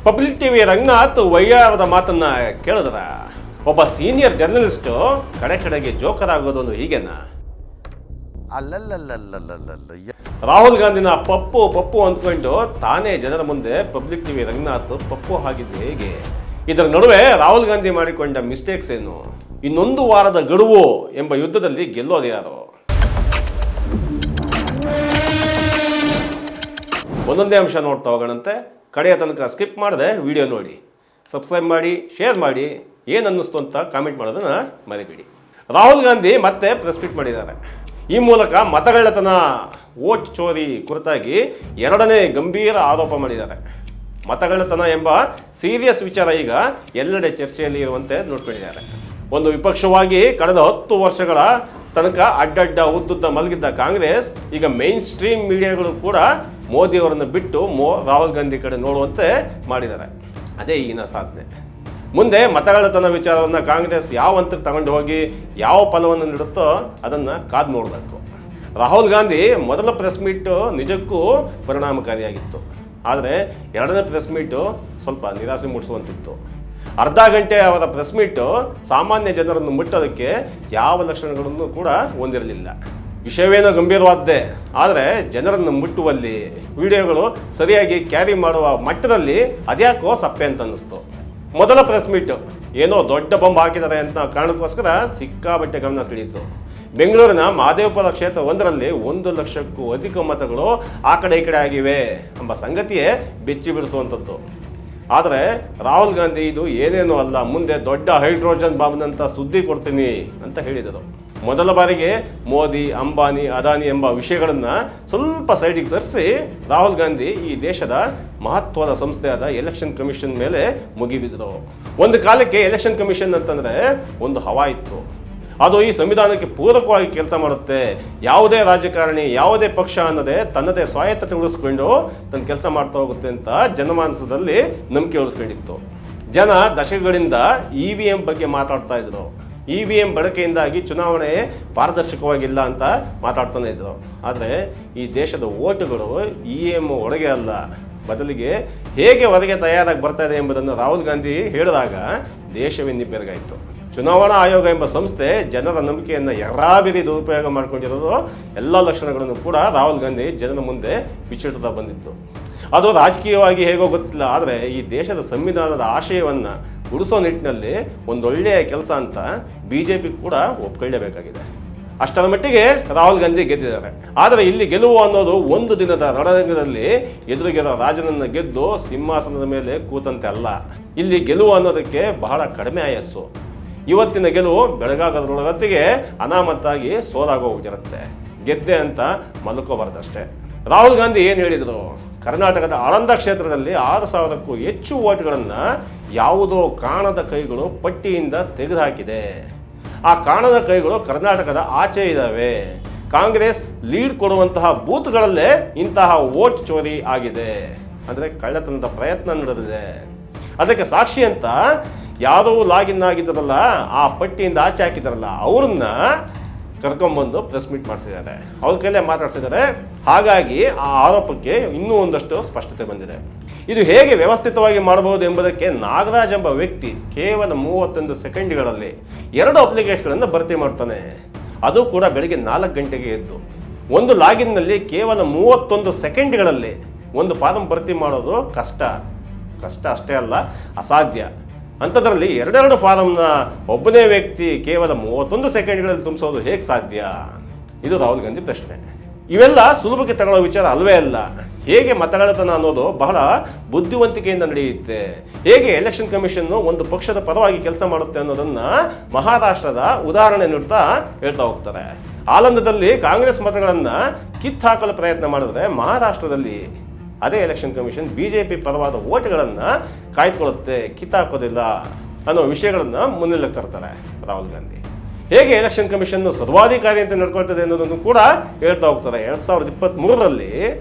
Public TV Ranganath ವೈಯಾರದ ಮಾತನ್ನ ಕೇಳಿದ್ರ ಒಬ್ಬ ಸೀನಿಯರ್ ಜರ್ನಲಿಸ್ಟ್ ಕಡೆಗೆ ಜೋಕರ್ ಆಗೋದು ಹೀಗೆನಾ? ರಾಹುಲ್ ಗಾಂಧಿನ ಪಪ್ಪು ಅಂದ್ಕೊಂಡು ತಾನೇ ಜನರ ಮುಂದೆ ಪಬ್ಲಿಕ್ ಟಿವಿ ರಂಗನಾಥ್ ಪಪ್ಪು ಆಗಿದ್ದು ಹೇಗೆ? ಇದರ ನಡುವೆ ರಾಹುಲ್ ಗಾಂಧಿ ಮಾಡಿಕೊಂಡ ಮಿಸ್ಟೇಕ್ಸ್ ಏನು? ಇನ್ನೊಂದು ವಾರದ ಗಡುವು ಎಂಬ ಯುದ್ಧದಲ್ಲಿ ಗೆಲ್ಲೋದು ಯಾರು? ಒಂದೊಂದೇ ಅಂಶ ನೋಡ್ತಾ ಹೋಗೋಣಂತೆ. ಕಡೆಯ ತನಕ ಸ್ಕಿಪ್ ಮಾಡದೆ ವಿಡಿಯೋ ನೋಡಿ, ಸಬ್ಸ್ಕ್ರೈಬ್ ಮಾಡಿ, ಶೇರ್ ಮಾಡಿ, ಏನು ಅನ್ನಿಸ್ತು ಅಂತ ಕಾಮೆಂಟ್ ಮಾಡೋದನ್ನ ಮರಿಬೇಡಿ. ರಾಹುಲ್ ಗಾಂಧಿ ಮತ್ತೆ ಪ್ರೆಸ್ ಮೀಟ್ ಮಾಡಿದ್ದಾರೆ. ಈ ಮೂಲಕ ಮತಗಳ್ಳತನ, ವೋಟ್ ಚೋರಿ ಕುರಿತಾಗಿ ಎರಡನೇ ಗಂಭೀರ ಆರೋಪ ಮಾಡಿದ್ದಾರೆ. ಮತಗಳ್ಳತನ ಎಂಬ ಸೀರಿಯಸ್ ವಿಚಾರ ಈಗ ಎಲ್ಲೆಡೆ ಚರ್ಚೆಯಲ್ಲಿ ಇರುವಂತೆ ನೋಡ್ಕೊಂಡಿದ್ದಾರೆ. ಒಂದು ವಿಪಕ್ಷವಾಗಿ ಕಳೆದ 10 ವರ್ಷಗಳ ತನಕ ಅಡ್ಡಡ್ಡ ಉದ್ದುದ್ದ ಮಲಗಿದ್ದ ಕಾಂಗ್ರೆಸ್ ಈಗ ಮೈನ್ ಸ್ಟ್ರೀಮ್ ಮೀಡಿಯಾಗಳು ಕೂಡ ಮೋದಿಯವರನ್ನು ಬಿಟ್ಟು ರಾಹುಲ್ ಗಾಂಧಿ ಕಡೆ ನೋಡುವಂತೆ ಮಾಡಿದ್ದಾರೆ. ಅದೇ ಈಗಿನ ಸಾಧನೆ. ಮುಂದೆ ಮತಗಳ್ಳತನ ವಿಚಾರವನ್ನು ಕಾಂಗ್ರೆಸ್ ಯಾವ ಹಂತಕ್ಕೆ ತಗೊಂಡು ಹೋಗಿ ಯಾವ ಫಲವನ್ನು ನೀಡುತ್ತೋ ಅದನ್ನು ಕಾದು ನೋಡಬೇಕು. ರಾಹುಲ್ ಗಾಂಧಿ ಮೊದಲ ಪ್ರೆಸ್ ಮೀಟು ನಿಜಕ್ಕೂ ಪರಿಣಾಮಕಾರಿಯಾಗಿತ್ತು. ಆದರೆ ಎರಡನೇ ಪ್ರೆಸ್ ಮೀಟು ಸ್ವಲ್ಪ ನಿರಾಸೆ ಮೂಡಿಸುವಂತಿತ್ತು. ಅರ್ಧ ಗಂಟೆ ಅವರ ಪ್ರೆಸ್ ಮೀಟು ಸಾಮಾನ್ಯ ಜನರನ್ನು ಮುಟ್ಟೋದಕ್ಕೆ ಯಾವ ಲಕ್ಷಣಗಳನ್ನು ಕೂಡ ಹೊಂದಿರಲಿಲ್ಲ. ವಿಷಯವೇನೋ ಗಂಭೀರವಾದ್ದೇ, ಆದರೆ ಜನರನ್ನು ಮುಟ್ಟುವಲ್ಲಿ ವಿಡಿಯೋಗಳು ಸರಿಯಾಗಿ ಕ್ಯಾರಿ ಮಾಡುವ ಮಟ್ಟದಲ್ಲಿ ಅದ್ಯಾಕೋ ಸಪ್ಪೆ ಅಂತ ಅನ್ನಿಸ್ತು. ಮೊದಲ ಪ್ರೆಸ್ ಮೀಟು ಏನೋ ದೊಡ್ಡ ಬಾಂಬ್ ಹಾಕಿದ್ದಾರೆ ಅಂತ ಕಾರಣಕ್ಕೋಸ್ಕರ ಸಿಕ್ಕಾಬಟ್ಟೆ ಗಮನ ಸೆಳೆಯಿತು. ಬೆಂಗಳೂರಿನ ಮಹದೇವಪುರ ಕ್ಷೇತ್ರ 1ರಲ್ಲಿ 1 ಲಕ್ಷಕ್ಕೂ ಅಧಿಕ ಮತಗಳು ಆ ಕಡೆ ಈ ಕಡೆ ಆಗಿವೆ ಎಂಬ ಸಂಗತಿಯೇ ಬೆಚ್ಚಿ ಬಿಡಿಸುವಂಥದ್ದು. ಆದರೆ ರಾಹುಲ್ ಗಾಂಧಿ ಇದು ಏನೇನೂ ಅಲ್ಲ, ಮುಂದೆ ದೊಡ್ಡ ಹೈಡ್ರೋಜನ್ ಬಾಂಬ್ನಂತ ಸುದ್ದಿ ಕೊಡ್ತೀನಿ ಅಂತ ಹೇಳಿದರು. ಮೊದಲ ಬಾರಿಗೆ ಮೋದಿ, ಅಂಬಾನಿ, ಅದಾನಿ ಎಂಬ ವಿಷಯಗಳನ್ನು ಸ್ವಲ್ಪ ಸೈಡಿಗೆ ಸರಿಸಿ ರಾಹುಲ್ ಗಾಂಧಿ ಈ ದೇಶದ ಮಹತ್ವದ ಸಂಸ್ಥೆಯಾದ ಎಲೆಕ್ಷನ್ ಕಮಿಷನ್ ಮೇಲೆ ಮುಗಿಬಿದ್ರು. ಒಂದು ಕಾಲಕ್ಕೆ ಎಲೆಕ್ಷನ್ ಕಮಿಷನ್ ಅಂತಂದರೆ ಒಂದು ಹವಾ ಇತ್ತು. ಅದು ಈ ಸಂವಿಧಾನಕ್ಕೆ ಪೂರಕವಾಗಿ ಕೆಲಸ ಮಾಡುತ್ತೆ. ಯಾವುದೇ ರಾಜಕಾರಣಿ, ಯಾವುದೇ ಪಕ್ಷ ಅನ್ನೋದೇ ತನ್ನದೇ ಸ್ವಾಯತ್ತತೆ ಉಳಿಸ್ಕೊಂಡು ತನ್ನ ಕೆಲಸ ಮಾಡ್ತಾ ಹೋಗುತ್ತೆ ಅಂತ ಜನಮಾನಸದಲ್ಲಿ ನಂಬಿಕೆ ಉಳಿಸ್ಕೊಂಡಿತ್ತು. ಜನ ದಶಕಗಳಿಂದ EVM ಬಗ್ಗೆ ಮಾತಾಡ್ತಾ ಇದ್ರು. EVM ಬಳಕೆಯಿಂದಾಗಿ ಚುನಾವಣೆ ಪಾರದರ್ಶಕವಾಗಿಲ್ಲ ಅಂತ ಮಾತಾಡ್ತಾನೆ ಇದ್ರು. ಆದರೆ ಈ ದೇಶದ ಓಟುಗಳು EVM ಒಳಗೆ ಅಲ್ಲ, ಬದಲಿಗೆ ಹೇಗೆ ಹೊರಗೆ ತಯಾರಾಗಿ ಬರ್ತಾ ಇದೆ ಎಂಬುದನ್ನು ರಾಹುಲ್ ಗಾಂಧಿ ಹೇಳಿದಾಗ ದೇಶವೇ ನಿಬ್ಬೆರಗಾಯಿತು. ಚುನಾವಣಾ ಆಯೋಗ ಎಂಬ ಸಂಸ್ಥೆ ಜನರ ನಂಬಿಕೆಯನ್ನು ಎರಾಬಿರಿ ದುರುಪಯೋಗ ಮಾಡಿಕೊಂಡಿರೋದು ಎಲ್ಲ ಲಕ್ಷಣಗಳನ್ನು ಕೂಡ ರಾಹುಲ್ ಗಾಂಧಿ ಜನರ ಮುಂದೆ ಬಿಚ್ಚಿಡ್ತಾ ಬಂದಿತ್ತು. ಅದು ರಾಜಕೀಯವಾಗಿ ಹೇಗೋ ಗೊತ್ತಿಲ್ಲ, ಆದರೆ ಈ ದೇಶದ ಸಂವಿಧಾನದ ಆಶಯವನ್ನು ಉಳಿಸೋ ನಿಟ್ಟಿನಲ್ಲಿ ಒಂದೊಳ್ಳೆಯ ಕೆಲಸ ಅಂತ BJP ಕೂಡ ಒಪ್ಕೊಳ್ಳೇಬೇಕಾಗಿದೆ. ಅಷ್ಟರ ಮಟ್ಟಿಗೆ ರಾಹುಲ್ ಗಾಂಧಿ ಗೆದ್ದಿದ್ದಾರೆ. ಆದರೆ ಇಲ್ಲಿ ಗೆಲುವು ಅನ್ನೋದು ಒಂದು ದಿನದ ರಣರಂಗದಲ್ಲಿ ಎದುರಿಗಿರೋ ರಾಜನನ್ನು ಗೆದ್ದು ಸಿಂಹಾಸನದ ಮೇಲೆ ಕೂತಂತೆ ಅಲ್ಲ. ಇಲ್ಲಿ ಗೆಲುವು ಅನ್ನೋದಕ್ಕೆ ಬಹಳ ಕಡಿಮೆ ಆಯಸ್ಸು. ಇವತ್ತಿನ ಗೆಲುವು ಬೆಳಗಾಗೋದ್ರೊಳಗತ್ತಿಗೆ ಅನಾಮತ್ತಾಗಿ ಸೋಲಾಗೋಗಿರುತ್ತೆ. ಗೆದ್ದೆ ಅಂತ ಮಲ್ಕೋಬಾರ್ದಷ್ಟೇ. ರಾಹುಲ್ ಗಾಂಧಿ ಏನು ಹೇಳಿದರು? ಕರ್ನಾಟಕದ ಆಳಂದ ಕ್ಷೇತ್ರದಲ್ಲಿ 6,000ಕ್ಕೂ ಹೆಚ್ಚು ಓಟ್ಗಳನ್ನು ಯಾವುದೋ ಕಾಣದ ಕೈಗಳು ಪಟ್ಟಿಯಿಂದ ತೆಗೆದುಹಾಕಿದೆ. ಆ ಕಾಣದ ಕೈಗಳು ಕರ್ನಾಟಕದ ಆಚೆ ಇದ್ದಾವೆ. ಕಾಂಗ್ರೆಸ್ ಲೀಡ್ ಕೊಡುವಂತಹ ಬೂತ್ಗಳಲ್ಲೇ ಇಂತಹ ವೋಟ್ ಚೋರಿ ಆಗಿದೆ, ಅಂದರೆ ಕಳ್ಳತನದ ಪ್ರಯತ್ನ ನಡೆದಿದೆ. ಅದಕ್ಕೆ ಸಾಕ್ಷಿ ಅಂತ ಯಾರೋ ಲಾಗಿನ್ ಆಗಿದ್ದಾರಲ್ಲ, ಆ ಪಟ್ಟಿಯಿಂದ ಆಚೆ ಹಾಕಿದಾರಲ್ಲ, ಅವ್ರನ್ನ ಕರ್ಕೊಂಡ್ಬಂದು ಪ್ರೆಸ್ ಮೀಟ್ ಮಾಡಿಸಿದ್ದಾರೆ, ಅವ್ರ ಕೈಲೇ ಮಾತಾಡ್ಸಿದ್ದಾರೆ. ಹಾಗಾಗಿ ಆ ಆರೋಪಕ್ಕೆ ಇನ್ನೂ ಒಂದಷ್ಟು ಸ್ಪಷ್ಟತೆ ಬಂದಿದೆ. ಇದು ಹೇಗೆ ವ್ಯವಸ್ಥಿತವಾಗಿ ಮಾಡಬಹುದು ಎಂಬುದಕ್ಕೆ ನಾಗರಾಜ್ ಎಂಬ ವ್ಯಕ್ತಿ ಕೇವಲ 31 ಸೆಕೆಂಡ್ಗಳಲ್ಲಿ 2 ಅಪ್ಲಿಕೇಶನ್ಗಳನ್ನು ಭರ್ತಿ ಮಾಡ್ತಾನೆ. ಅದು ಕೂಡ ಬೆಳಗ್ಗೆ 4 ಗಂಟೆಗೆ ಎದ್ದು. ಒಂದು ಲಾಗಿನ್ನಲ್ಲಿ ಕೇವಲ 31 ಸೆಕೆಂಡ್ಗಳಲ್ಲಿ ಒಂದು ಫಾರಂ ಭರ್ತಿ ಮಾಡೋದು ಕಷ್ಟ ಅಷ್ಟೇ ಅಲ್ಲ, ಅಸಾಧ್ಯ. ಅಂಥದ್ರಲ್ಲಿ 2 ಫಾರಮ್ನ ಒಬ್ಬನೇ ವ್ಯಕ್ತಿ ಕೇವಲ 31 ಸೆಕೆಂಡ್ಗಳಲ್ಲಿ ತುಂಬಿಸೋದು ಹೇಗೆ ಸಾಧ್ಯ? ಇದು ರಾಹುಲ್ ಗಾಂಧಿ ಪ್ರಶ್ನೆ. ಇವೆಲ್ಲ ಸುಲಭಕ್ಕೆ ತಗೊಳ್ಳೋ ವಿಚಾರ ಅಲ್ವೇ ಅಲ್ಲ. ಹೇಗೆ ಮತಗಳ್ಳತನ ಅನ್ನೋದು ಬಹಳ ಬುದ್ಧಿವಂತಿಕೆಯಿಂದ ನಡೆಯುತ್ತೆ, ಹೇಗೆ ಎಲೆಕ್ಷನ್ ಕಮಿಷನ್ ಒಂದು ಪಕ್ಷದ ಪರವಾಗಿ ಕೆಲಸ ಮಾಡುತ್ತೆ ಅನ್ನೋದನ್ನ ಮಹಾರಾಷ್ಟ್ರದ ಉದಾಹರಣೆ ನೀಡ್ತಾ ಹೇಳ್ತಾ ಹೋಗ್ತಾರೆ. ಆಳಂದದಲ್ಲಿ ಕಾಂಗ್ರೆಸ್ ಮತಗಳನ್ನು ಕಿತ್ತಾಕಲು ಪ್ರಯತ್ನ ಮಾಡಿದ್ರೆ ಮಹಾರಾಷ್ಟ್ರದಲ್ಲಿ ಅದೇ ಎಲೆಕ್ಷನ್ ಕಮಿಷನ್ BJP ಪರವಾದ ಓಟ್ಗಳನ್ನು ಕಾಯ್ದುಕೊಳ್ಳುತ್ತೆ, ಕಿತ್ತಾಕೋದಿಲ್ಲ ಅನ್ನೋ ವಿಷಯಗಳನ್ನು ಮುನ್ನೆಲೆಗೆ ತರ್ತಾರೆ ರಾಹುಲ್ ಗಾಂಧಿ. ಹೇಗೆ ಎಲೆಕ್ಷನ್ ಕಮಿಷನ್ ಸರ್ವಾಧಿಕಾರಿ ಅಂತ ನಡ್ಕೊಳ್ತದೆ ಅನ್ನೋದನ್ನು ಕೂಡ ಹೇಳ್ತಾ ಹೋಗ್ತಾರೆ. 2023ರಲ್ಲಿ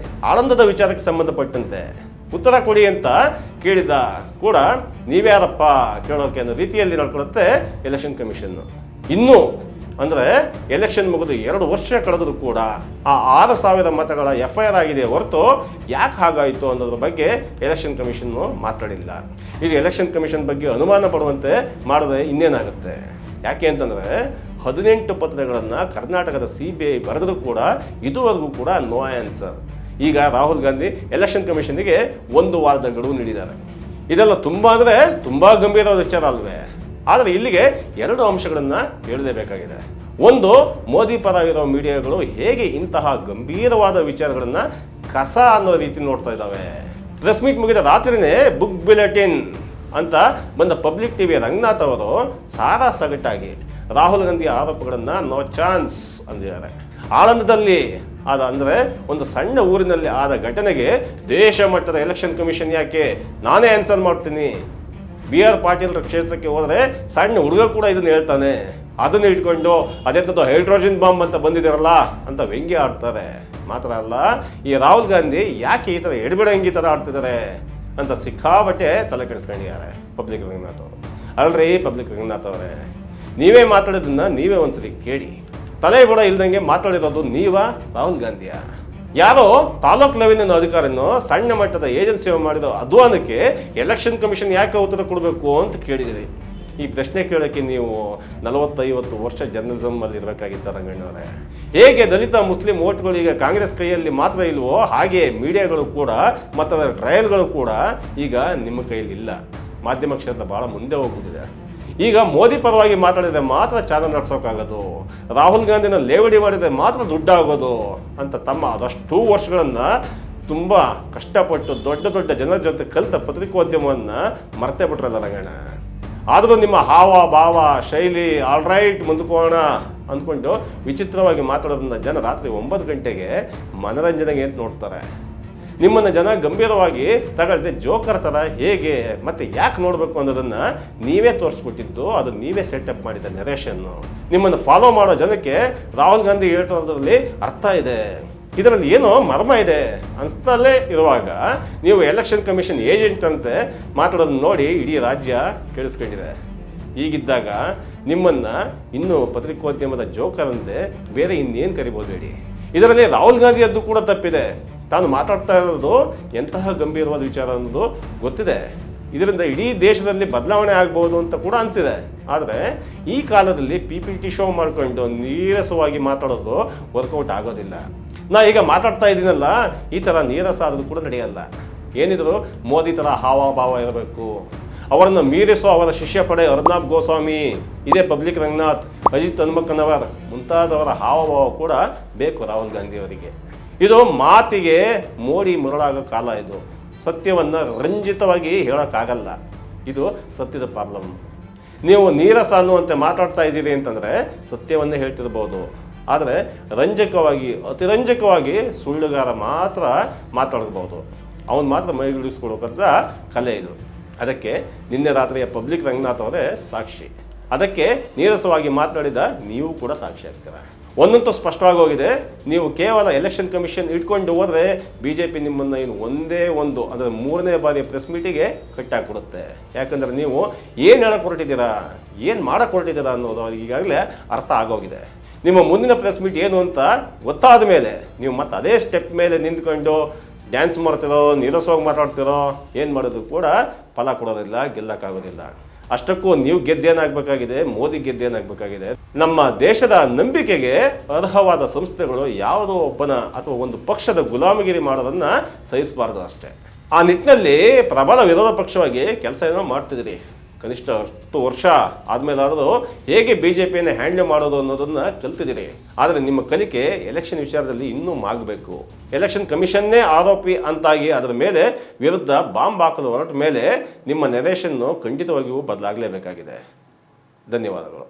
ಆಳಂದದ ವಿಚಾರಕ್ಕೆ ಸಂಬಂಧಪಟ್ಟಂತೆ ಉತ್ತರ ಕೊಡಿ ಅಂತ ಕೇಳಿದ ಕೂಡ ನೀವ್ಯಾರಪ್ಪ ಕೇಳೋಕೆ ಅನ್ನೋ ರೀತಿಯಲ್ಲಿ ನಡ್ಕೊಳುತ್ತೆ ಎಲೆಕ್ಷನ್ ಕಮಿಷನ್. ಇನ್ನೂ ಅಂದರೆ ಎಲೆಕ್ಷನ್ ಮುಗಿದು 2 ವರ್ಷ ಕಳೆದರೂ ಕೂಡ ಆ 6,000 ಮತಗಳ FIR ಆಗಿದೆ ಹೊರತು ಯಾಕೆ ಹಾಗಾಯಿತು ಅನ್ನೋದ್ರ ಬಗ್ಗೆ ಎಲೆಕ್ಷನ್ ಕಮಿಷನ್ ಮಾತಾಡಿಲ್ಲ. ಇದು ಎಲೆಕ್ಷನ್ ಕಮಿಷನ್ ಬಗ್ಗೆ ಅನುಮಾನ ಪಡುವಂತೆ ಮಾಡಿದ್ರೆ ಇನ್ನೇನಾಗುತ್ತೆ? ಯಾಕೆ ಅಂತಂದರೆ 18 ಪತ್ರಗಳನ್ನು ಕರ್ನಾಟಕದ CBI ಬರೆದರೂ ಕೂಡ ಇದುವರೆಗೂ ಕೂಡ ನೋ ಆನ್ಸರ್. ಈಗ ರಾಹುಲ್ ಗಾಂಧಿ ಎಲೆಕ್ಷನ್ ಕಮಿಷನ್ಗೆ 1 ವಾರದ ಗಡುವು ನೀಡಿದ್ದಾರೆ. ಇದೆಲ್ಲ ತುಂಬ ಅಂದರೆ ತುಂಬ ಗಂಭೀರವಾದ ವಿಚಾರ ಅಲ್ವೇ? ಆದರೆ ಇಲ್ಲಿಗೆ 2 ಅಂಶಗಳನ್ನು ಹೇಳಲೇಬೇಕಾಗಿದೆ. ಒಂದು, ಮೋದಿ ಪರ ಇರೋ ಮೀಡಿಯಾಗಳು ಹೇಗೆ ಇಂತಹ ಗಂಭೀರವಾದ ವಿಚಾರಗಳನ್ನು ಕಸ ಅನ್ನೋ ರೀತಿ ನೋಡ್ತಾ ಇದ್ದಾವೆ. ಪ್ರೆಸ್ ಮೀಟ್ ಮುಗಿದ ರಾತ್ರಿನೇ ಬುಕ್ ಬುಲೆಟಿನ್ ಅಂತ ಬಂದ ಪಬ್ಲಿಕ್ ಟಿವಿ ರಂಗನಾಥ್ ಅವರು ಸಾರಾ ಸಗಟಾಗಿ ರಾಹುಲ್ ಗಾಂಧಿ ಆರೋಪಗಳನ್ನು ನೋ ಚಾನ್ಸ್ ಅಂದಿದ್ದಾರೆ. ಆಳಂದದಲ್ಲಿ ಅಂದರೆ ಒಂದು ಸಣ್ಣ ಊರಿನಲ್ಲಿ ಆದ ಘಟನೆಗೆ ದೇಶ ಮಟ್ಟದ ಎಲೆಕ್ಷನ್ ಕಮಿಷನ್ ಯಾಕೆ, ನಾನೇ ಆನ್ಸರ್ ಮಾಡ್ತೀನಿ. BR ಪಾಟೀಲ್ ಕ್ಷೇತ್ರಕ್ಕೆ ಹೋದರೆ ಸಣ್ಣ ಹುಡುಗ ಕೂಡ ಇದನ್ನು ಹೇಳ್ತಾನೆ, ಅದನ್ನು ಇಟ್ಕೊಂಡು ಅದೆಂಥದ್ದು ಹೈಡ್ರೋಜನ್ ಬಾಂಬ್ ಅಂತ ಬಂದಿದ್ದಾರಲ್ಲ ಅಂತ ವ್ಯಂಗ್ಯ ಆಡ್ತಾರೆ. ಮಾತ್ರ ಅಲ್ಲ, ಈ ರಾಹುಲ್ ಗಾಂಧಿ ಯಾಕೆ ಈ ಥರ ಎಡಬಿಡಂಗಿ ಥರ ಆಡ್ತಿದ್ದಾರೆ ಅಂತ ಸಿಕ್ಕಾಬಟ್ಟೆ ತಲೆ ಕೆಡಿಸ್ಕೊಂಡಿದ್ದಾರೆ ಪಬ್ಲಿಕ್ ರಂಗನಾಥ್ ಅವರು. ಅಲ್ರಿ ಪಬ್ಲಿಕ್ ರಂಗನಾಥ್ ಅವರೇ, ನೀವೇ ಮಾತಾಡೋದನ್ನ ನೀವೇ ಒಂದ್ಸರಿ ಕೇಳಿ. ತಲೆ ಕೂಡ ಇಲ್ದಂಗೆ ಮಾತಾಡಿರೋದು ನೀವಾ ರಾಹುಲ್ ಗಾಂಧಿಯ? ಯಾರೋ ತಾಲೂಕ್ ಲೆವೆಲಿನ ಅಧಿಕಾರಿನೋ ಸಣ್ಣ ಮಟ್ಟದ ಏಜೆನ್ಸಿ ಮಾಡಿರೋ ಅಧ್ವಾನಕ್ಕೆ ಎಲೆಕ್ಷನ್ ಕಮಿಷನ್ ಯಾಕೆ ಉತ್ತರ ಕೊಡಬೇಕು ಅಂತ ಕೇಳಿದಿರಿ. ಈ ಪ್ರಶ್ನೆ ಕೇಳೋಕ್ಕೆ ನೀವು 40-50 ವರ್ಷ ಜರ್ನಲಿಸಮ್ ಅಲ್ಲಿ ಇರಬೇಕಾಗಿತ್ತು ರಂಗಣ್ಣವರೇ. ಹೇಗೆ ದಲಿತ ಮುಸ್ಲಿಂ ಓಟ್ಗಳು ಈಗ ಕಾಂಗ್ರೆಸ್ ಕೈಯಲ್ಲಿ ಮಾತ್ರ ಇಲ್ವೋ, ಹಾಗೆ ಮೀಡಿಯಾಗಳು ಕೂಡ ಮತ್ತು ಅದರ ಟ್ರಯಲ್ಗಳು ಕೂಡ ಈಗ ನಿಮ್ಮ ಕೈಯಲ್ಲಿ ಇಲ್ಲ. ಮಾಧ್ಯಮ ಕ್ಷೇತ್ರ ಬಹಳ ಮುಂದೆ ಹೋಗ್ಬಿಟ್ಟಿದೆ. ಈಗ ಮೋದಿ ಪರವಾಗಿ ಮಾತಾಡಿದರೆ ಮಾತ್ರ ಚಾನಲ್ ನಡೆಸೋಕ್ಕಾಗೋದು, ರಾಹುಲ್ ಗಾಂಧಿನ ಲೇವಡಿ ಮಾಡಿದರೆ ಮಾತ್ರ ದುಡ್ಡಾಗೋದು ಅಂತ ತಮ್ಮ ಅದಷ್ಟು ವರ್ಷಗಳನ್ನು ತುಂಬ ಕಷ್ಟಪಟ್ಟು ದೊಡ್ಡ ದೊಡ್ಡ ಜನರ ಜೊತೆ ಕಲಿತ ಪತ್ರಿಕೋದ್ಯಮವನ್ನು ಮರ್ತೇ ಬಿಟ್ರಲ್ಲ ರಂಗಣ್ಣ. ಆದರೂ ನಿಮ್ಮ ಹಾವ ಭಾವ ಶೈಲಿ ಆಲ್ರೈಟ್ ಮುಂದಕ್ಕೋಣ ಅಂದ್ಕೊಂಡು ವಿಚಿತ್ರವಾಗಿ ಮಾತಾಡೋದನ್ನ ಜನ ರಾತ್ರಿ 9 ಗಂಟೆಗೆ ಮನರಂಜನೆಗೆ ಅಂತ ನೋಡ್ತಾರೆ. ನಿಮ್ಮನ್ನು ಜನ ಗಂಭೀರವಾಗಿ ತಗೊಳ್ದೆ ಜೋಕರ್ ಥರ ಹೇಗೆ ಮತ್ತೆ ಯಾಕೆ ನೋಡಬೇಕು ಅನ್ನೋದನ್ನು ನೀವೇ ತೋರಿಸ್ಬಿಟ್ಟಿದ್ದು, ಅದು ನೀವೇ ಸೆಟಪ್ ಮಾಡಿದ ನೆರೇಷನ್ನು. ನಿಮ್ಮನ್ನು ಫಾಲೋ ಮಾಡೋ ಜನಕ್ಕೆ ರಾಹುಲ್ ಗಾಂಧಿ ಹೇಳ್ತಿರೋದ್ರಲ್ಲಿ ಅರ್ಥ ಇದೆ, ಇದರಲ್ಲಿ ಏನೋ ಮರ್ಮ ಇದೆ ಅನಿಸ್ತಲ್ಲೇ ಇರುವಾಗ ನೀವು ಎಲೆಕ್ಷನ್ ಕಮಿಷನ್ ಏಜೆಂಟ್ ಅಂತೆ ಮಾತಾಡೋದನ್ನ ನೋಡಿ ಇಡೀ ರಾಜ್ಯ ಕೇಳಿಸ್ಕೊಂಡಿದೆ. ಹೀಗಿದ್ದಾಗ ನಿಮ್ಮನ್ನು ಇನ್ನೂ ಪತ್ರಿಕೋದ್ಯಮದ ಜೋಕರ್ ಅಂತೆ ಬೇರೆ ಇನ್ನೇನು ಕರಿಬೋದು ಹೇಳಿ. ಇದರಲ್ಲಿ ರಾಹುಲ್ ಗಾಂಧಿಯದ್ದು ಕೂಡ ತಪ್ಪಿದೆ. ತಾನು ಮಾತಾಡ್ತಾ ಇರೋದು ಎಂತಹ ಗಂಭೀರವಾದ ವಿಚಾರ ಅನ್ನೋದು ಗೊತ್ತಿದೆ. ಇದರಿಂದ ಇಡೀ ದೇಶದಲ್ಲಿ ಬದಲಾವಣೆ ಆಗ್ಬೋದು ಅಂತ ಕೂಡ ಅನಿಸಿದೆ. ಆದರೆ ಈ ಕಾಲದಲ್ಲಿ PPT ಶೋ ಮಾಡಿಕೊಂಡು ನೀರಸವಾಗಿ ಮಾತಾಡೋದು ವರ್ಕೌಟ್ ಆಗೋದಿಲ್ಲ. ನಾ ಈಗ ಮಾತಾಡ್ತಾ ಇದ್ದೀನಲ್ಲ, ಈ ಥರ ನೀರಸ ಆದರೂ ಕೂಡ ನಡೆಯಲ್ಲ. ಏನಿದ್ರು ಮೋದಿ ಥರ ಹಾವಭಾವ ಇರಬೇಕು, ಅವರನ್ನು ಮೀರಿಸೋ ಅವರ ಶಿಷ್ಯ ಪಡೆ ಅರ್ನಾಬ್ ಗೋಸ್ವಾಮಿ, ಇದೇ ಪಬ್ಲಿಕ್ ರಂಗನಾಥ್, ಅಜಿತ್ ಹನುಮಕ್ಕನವರ್ ಮುಂತಾದವರ ಹಾವಭಾವ ಕೂಡ ಬೇಕು ರಾಹುಲ್ ಗಾಂಧಿ ಅವರಿಗೆ. ಇದು ಮಾತಿಗೆ ಮೋಡಿ ಮರಳಾಗೋ ಕಾಲ. ಇದು ಸತ್ಯವನ್ನು ರಂಜಿತವಾಗಿ ಹೇಳೋಕ್ಕಾಗಲ್ಲ. ಇದು ಸತ್ಯದ ಪ್ರಾಬ್ಲಮ್. ನೀವು ನೀರಸ ಅನ್ನುವಂತೆ ಮಾತಾಡ್ತಾ ಇದ್ದೀರಿ ಅಂತಂದರೆ ಸತ್ಯವನ್ನೇ ಹೇಳ್ತಿರ್ಬೋದು. ಆದರೆ ರಂಜಕವಾಗಿ ಅತಿರಂಜಕವಾಗಿ ಸುಳ್ಳುಗಾರ ಮಾತ್ರ ಮಾತಾಡ್ಬೋದು. ಅವನು ಮಾತ್ರ ಮೈಗೂಡಿಸ್ಕೊಡೋಕಂತ ಕಲೆ ಇದು. ಅದಕ್ಕೆ ನಿನ್ನೆ ರಾತ್ರಿಯ ಪಬ್ಲಿಕ್ ರಂಗನಾಥ್ ಅವರೇ ಸಾಕ್ಷಿ. ಅದಕ್ಕೆ ನೀರಸವಾಗಿ ಮಾತನಾಡಿದ ನೀವು ಕೂಡ ಸಾಕ್ಷಿ ಆಗ್ತೀರ. ಒಂದಂತೂ ಸ್ಪಷ್ಟವಾಗಿ ಹೋಗಿದೆ, ನೀವು ಕೇವಲ ಎಲೆಕ್ಷನ್ ಕಮಿಷನ್ ಇಟ್ಕೊಂಡು ಹೋದರೆ BJP ನಿಮ್ಮನ್ನು ಇನ್ನು ಒಂದೇ ಒಂದು ಅಂದರೆ 3ನೇ ಬಾರಿ ಪ್ರೆಸ್ ಮೀಟಿಗೆ ಕಟ್ಟಾಕ್ಬಿಡುತ್ತೆ. ಯಾಕಂದರೆ ನೀವು ಏನು ಹೇಳಕ್ಕೆ ಹೊರಟಿದ್ದೀರಾ, ಏನು ಮಾಡಕ್ಕೆ ಹೊರಟಿದ್ದೀರಾ ಅನ್ನೋದು ಈಗಾಗಲೇ ಅರ್ಥ ಆಗೋಗಿದೆ. ನಿಮ್ಮ ಮುಂದಿನ ಪ್ರೆಸ್ ಮೀಟ್ ಏನು ಅಂತ ಗೊತ್ತಾದ ಮೇಲೆ ನೀವು ಮತ್ತೆ ಅದೇ ಸ್ಟೆಪ್ ಮೇಲೆ ನಿಂತ್ಕೊಂಡು ಡ್ಯಾನ್ಸ್ ಮಾಡ್ತಿರೋ, ನೀರಸವಾಗಿ ಮಾತಾಡ್ತಿರೋ, ಏನು ಮಾಡೋದು ಕೂಡ ಫಲ ಕೊಡೋದಿಲ್ಲ, ಗೆಲ್ಲಕ್ಕಾಗೋದಿಲ್ಲ. ಅಷ್ಟಕ್ಕೂ ನೀವು ಗೆದ್ದೇನಾಗಬೇಕಾಗಿದೆ, ಮೋದಿ ಗೆದ್ದೇನಾಗಬೇಕಾಗಿದೆ. ನಮ್ಮ ದೇಶದ ನಂಬಿಕೆಗೆ ಅರ್ಹವಾದ ಸಂಸ್ಥೆಗಳು ಯಾವುದೋ ಒಬ್ಬನ ಅಥವಾ ಒಂದು ಪಕ್ಷದ ಗುಲಾಮಗಿರಿ ಮಾಡೋದನ್ನು ಸಹಿಸಬಾರ್ದು ಅಷ್ಟೇ. ಆ ನಿಟ್ಟಿನಲ್ಲಿ ಪ್ರಬಲ ವಿರೋಧ ಪಕ್ಷವಾಗಿ ಕೆಲಸ ಏನೋ ಮಾಡ್ತಿದ್ರಿ. ಕನಿಷ್ಠ 10 ವರ್ಷ ಆದಮೇಲಾದರೂ ಹೇಗೆ BJPಯನ್ನು ಹ್ಯಾಂಡಲ್ ಮಾಡೋದು ಅನ್ನೋದನ್ನು ಕಲ್ತಿದ್ದೀರಿ. ಆದರೆ ನಿಮ್ಮ ಕಲಿಕೆ ಎಲೆಕ್ಷನ್ ವಿಚಾರದಲ್ಲಿ ಇನ್ನೂ ಮಾಗಬೇಕು. ಎಲೆಕ್ಷನ್ ಕಮಿಷನ್ನೇ ಆರೋಪಿ ಅಂತಾಗಿ ಅದರ ಮೇಲೆ ವಿರುದ್ಧ ಬಾಂಬ್ ಹಾಕಲು ಹೊರಟ ಮೇಲೆ ನಿಮ್ಮ ನೆರೇಷನ್ನು ಖಂಡಿತವಾಗಿಯೂ ಬದಲಾಗಲೇಬೇಕಾಗಿದೆ. ಧನ್ಯವಾದಗಳು.